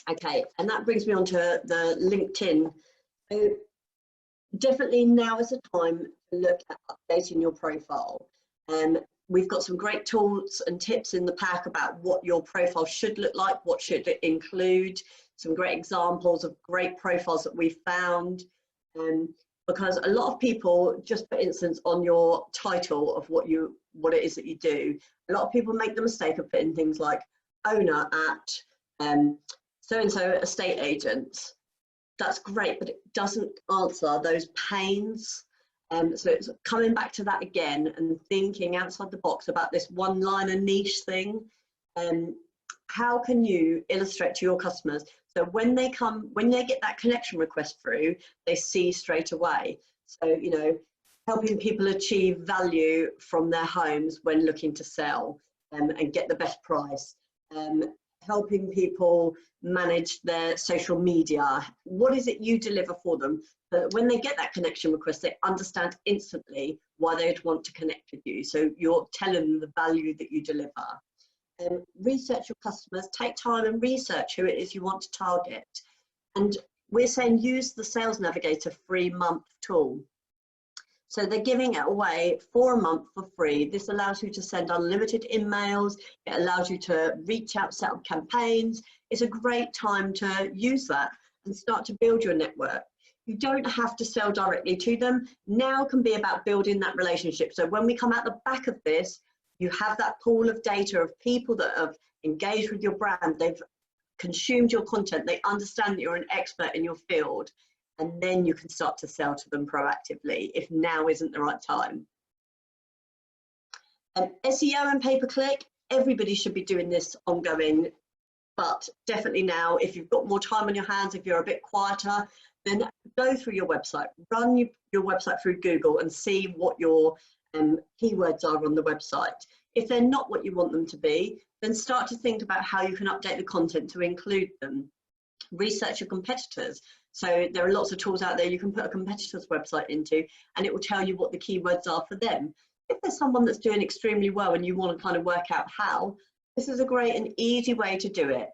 Okay, and that brings me on to the LinkedIn. So definitely now is the time to look at updating your profile. We've got some great tools and tips in the pack about what your profile should look like, what should it include, some great examples of great profiles that we've found. Because a lot of people, just for instance, on your title of what it is that you do, a lot of people make the mistake of putting things like owner at so-and-so estate agents. That's great, but it doesn't answer those pains. So it's coming back to that again and thinking outside the box about this one-liner niche thing. How can you illustrate to your customers so when they get that connection request through, they see straight away? So, you know, helping people achieve value from their homes when looking to sell and get the best price. Helping people manage their social media. What is it you deliver for them? So that when they get that connection request, they understand instantly why they'd want to connect with you. So you're telling them the value that you deliver. Research your customers, take time and research who it is you want to target. And we're saying use the Sales Navigator free month tool. So they're giving it away for a month for free. This allows you to send unlimited emails. It allows you to reach out, set up campaigns. It's a great time to use that and start to build your network. You don't have to sell directly to them. Now can be about building that relationship. So when we come out the back of this, you have that pool of data of people that have engaged with your brand. They've consumed your content. They understand that you're an expert in your field. And then you can start to sell to them proactively if now isn't the right time. SEO and pay-per-click, everybody should be doing this ongoing, but definitely now, if you've got more time on your hands, if you're a bit quieter, then go through your website, run your website through Google and see what your keywords are on the website. If they're not what you want them to be, then start to think about how you can update the content to include them. Research your competitors. So there are lots of tools out there you can put a competitor's website into and it will tell you what the keywords are for them. If there's someone that's doing extremely well and you want to kind of work out how, this is a great and easy way to do it.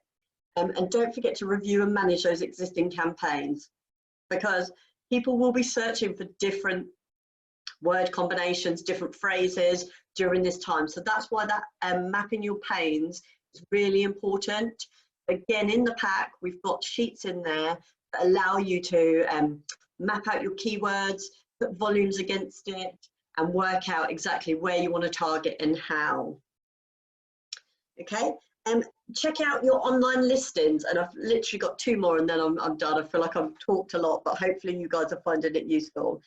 And don't forget to review and manage those existing campaigns, because people will be searching for different word combinations, different phrases during this time. So that's why that mapping your pains is really important. Again, in the pack, we've got sheets in there that allow you to map out your keywords, put volumes against it, and work out exactly where you want to target and how. Okay, check out your online listings, and I've literally got 2 more and then I'm done. I feel like I've talked a lot, but hopefully you guys are finding it useful.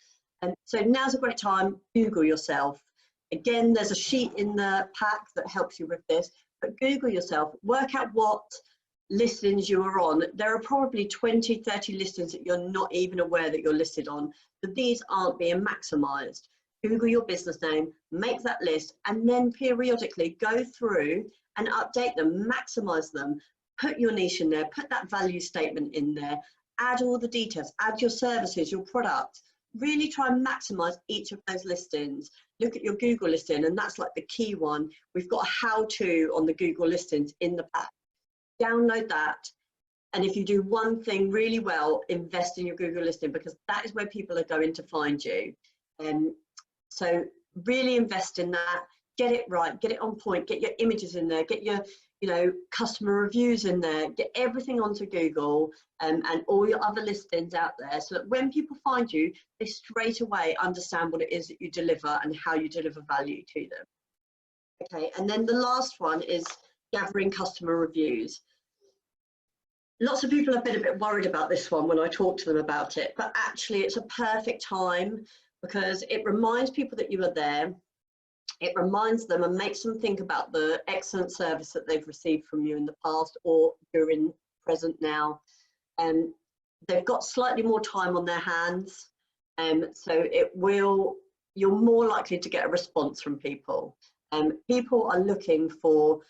So now's a great time, Google yourself. Again, there's a sheet in the pack that helps you with this, but Google yourself, work out what listings you are on. There are probably 20, 30 listings that you're not even aware that you're listed on, but these aren't being maximized. Google your business name, make that list, and then periodically go through and update them, maximize them, put your niche in there, put that value statement in there, add all the details, add your services, your products, really try and maximize each of those listings. Look at your Google listing, and that's like the key one. We've got a how-to on the Google listings in the pack. Download that, and if you do one thing really well, invest in your Google listing, because that is where people are going to find you. So really invest in that, get it right, get it on point, get your images in there, get your customer reviews in there, get everything onto Google and all your other listings out there, so that when people find you, they straight away understand what it is that you deliver and how you deliver value to them. Okay, and then the last one is gathering customer reviews. Lots of people have been a bit worried about this one when I talk to them about it, but actually it's a perfect time, because it reminds people that you are there. It reminds them and makes them think about the excellent service that they've received from you in the past or during present now. They've got slightly more time on their hands, so you're more likely to get a response from people. People are looking for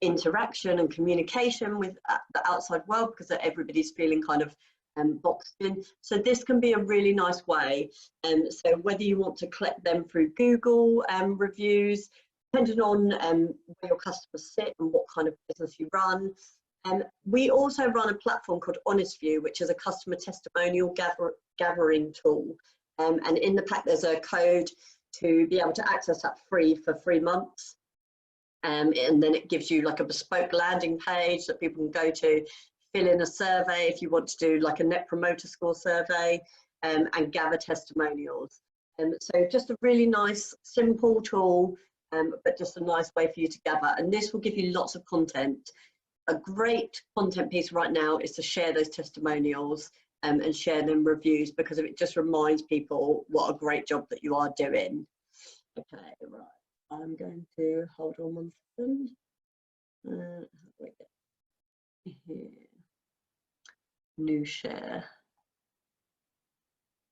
interaction and communication with the outside world, because everybody's feeling kind of boxed in. So this can be a really nice way. So whether you want to collect them through Google reviews, depending on where your customers sit and what kind of business you run, We also run a platform called HonestView, which is a customer testimonial gathering tool. And in the pack, there's a code to be able to access that free for 3 months. And then it gives you like a bespoke landing page that people can go to, fill in a survey if you want to do like a Net Promoter Score survey, and gather testimonials. So just a really nice, simple tool, but just a nice way for you to gather. And this will give you lots of content. A great content piece right now is to share those testimonials and share them reviews, because it just reminds people what a great job that you are doing. Okay, right. I'm going to hold on 1 second. How do I get here? New share.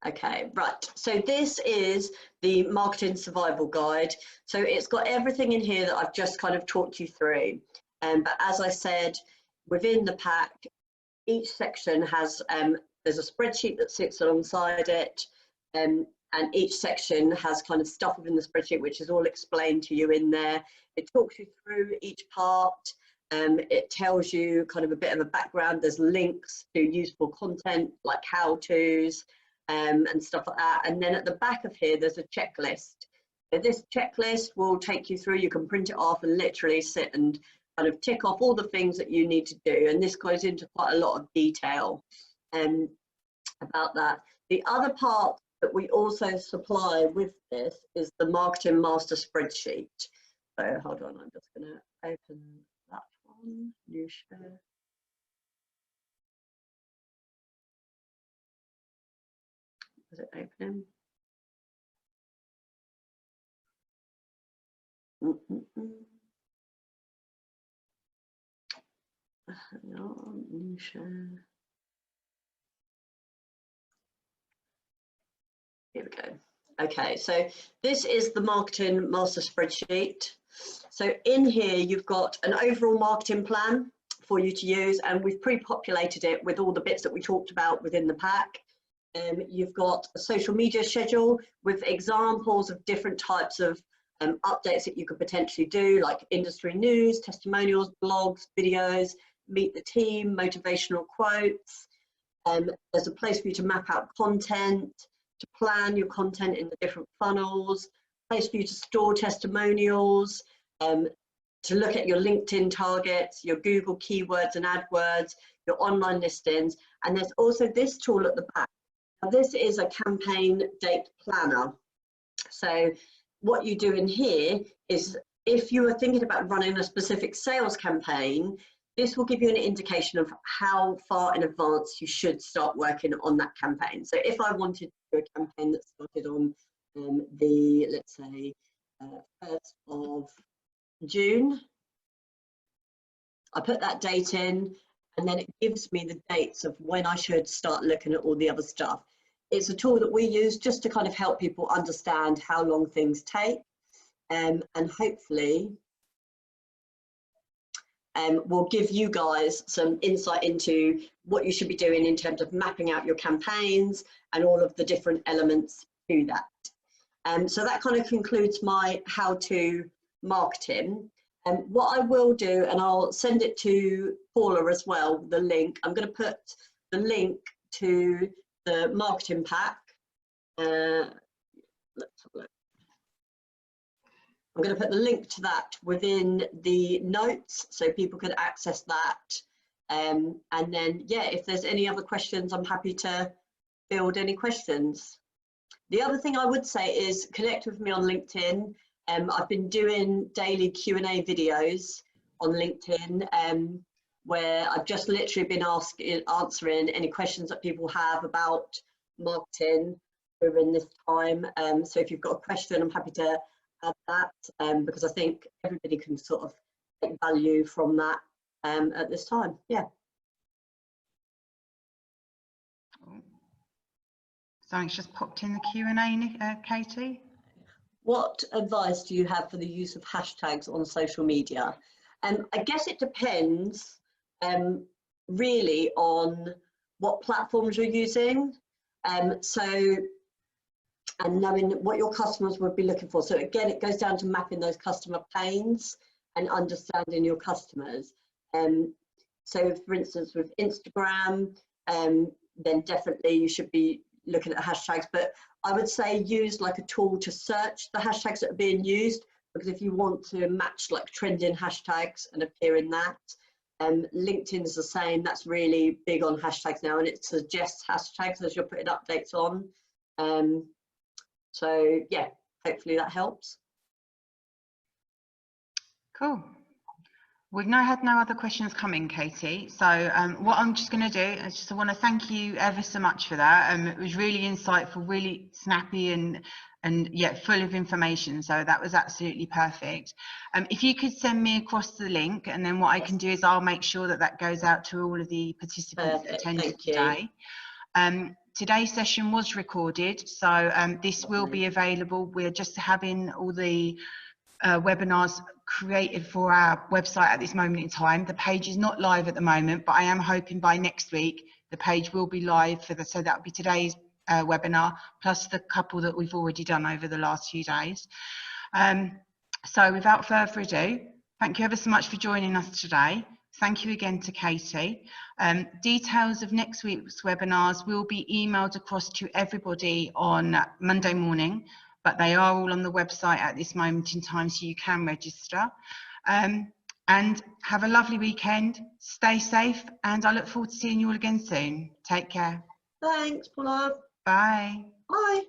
Okay, right. So this is the Marketing Survival Guide. So it's got everything in here that I've just kind of talked you through. But as I said, within the pack, each section has, there's a spreadsheet that sits alongside it, and each section has kind of stuff within the spreadsheet which is all explained to you in there. It talks you through each part. It tells you kind of a bit of a background. There's links to useful content like how-tos and stuff like that. And then at the back of here, there's a checklist. So this checklist will take you through. You can print it off and literally sit and kind of tick off all the things that you need to do. And this goes into quite a lot of detail about that. The other part that we also supply with this is the Marketing Master Spreadsheet. So hold on, I'm just going to open that one, new share. Is it opening? Hang on, new share. Here we go. Okay, so this is the Marketing Master Spreadsheet. So in here, you've got an overall marketing plan for you to use, and we've pre-populated it with all the bits that we talked about within the pack. You've got a social media schedule with examples of different types of updates that you could potentially do, like industry news, testimonials, blogs, videos, meet the team, motivational quotes. There's a place for you to map out content, to plan your content in the different funnels, place for you to store testimonials, to look at your LinkedIn targets, your Google keywords and AdWords, your online listings. And there's also this tool at the back. Now, this is a campaign date planner. So what you do in here is, if you are thinking about running a specific sales campaign, this will give you an indication of how far in advance you should start working on that campaign. So if I wanted to do a campaign that started on let's say, 1st of June, I put that date in, and then it gives me the dates of when I should start looking at all the other stuff. It's a tool that we use just to kind of help people understand how long things take, and hopefully will give you guys some insight into what you should be doing in terms of mapping out your campaigns and all of the different elements to that. So that kind of concludes my how-to marketing. What I will do, and I'll send it to Paula as well, the link. I'm going to put the link to the marketing pack. Let's have a look. I'm going to put the link to that within the notes so people can access that. And then, yeah, if there's any other questions, I'm happy to field any questions. The other thing I would say is connect with me on LinkedIn. I've been doing daily Q&A videos on LinkedIn where I've just literally been answering any questions that people have about marketing during this time. So if you've got a question, I'm happy to add that because I think everybody can sort of take value from that at this time. Yeah. Something's just popped in the Q&A, Katie. What advice do you have for the use of hashtags on social media? I guess it depends really on what platforms you're using. And knowing what your customers would be looking for. So again, it goes down to mapping those customer pains and understanding your customers. So for instance, with Instagram, then definitely you should be looking at hashtags, but I would say use like a tool to search the hashtags that are being used, because if you want to match like trending hashtags and appear in that, LinkedIn is the same. That's really big on hashtags now, and it suggests hashtags as you're putting updates on. So yeah, hopefully that helps. Cool. We've now had no other questions come in, Katie. So what I'm just going to do is just want to thank you ever so much for that. It was really insightful, really snappy, and yet full of information. So that was absolutely perfect. If you could send me across the link, and then what I can do is I'll make sure that that goes out to all of the participants that attended today. Today's session was recorded, so this will be available. We're just having all the webinars created for our website at this moment in time. The page is not live at the moment, but I am hoping by next week the page will be live for so that will be today's webinar plus the couple that we've already done over the last few days. So without further ado, thank you ever so much for joining us today. Thank you again to Katie. Details of next week's webinars will be emailed across to everybody on Monday morning, but they are all on the website at this moment in time, so you can register. And have a lovely weekend, stay safe, and I look forward to seeing you all again soon. Take care. Thanks, Paula. Bye. Bye.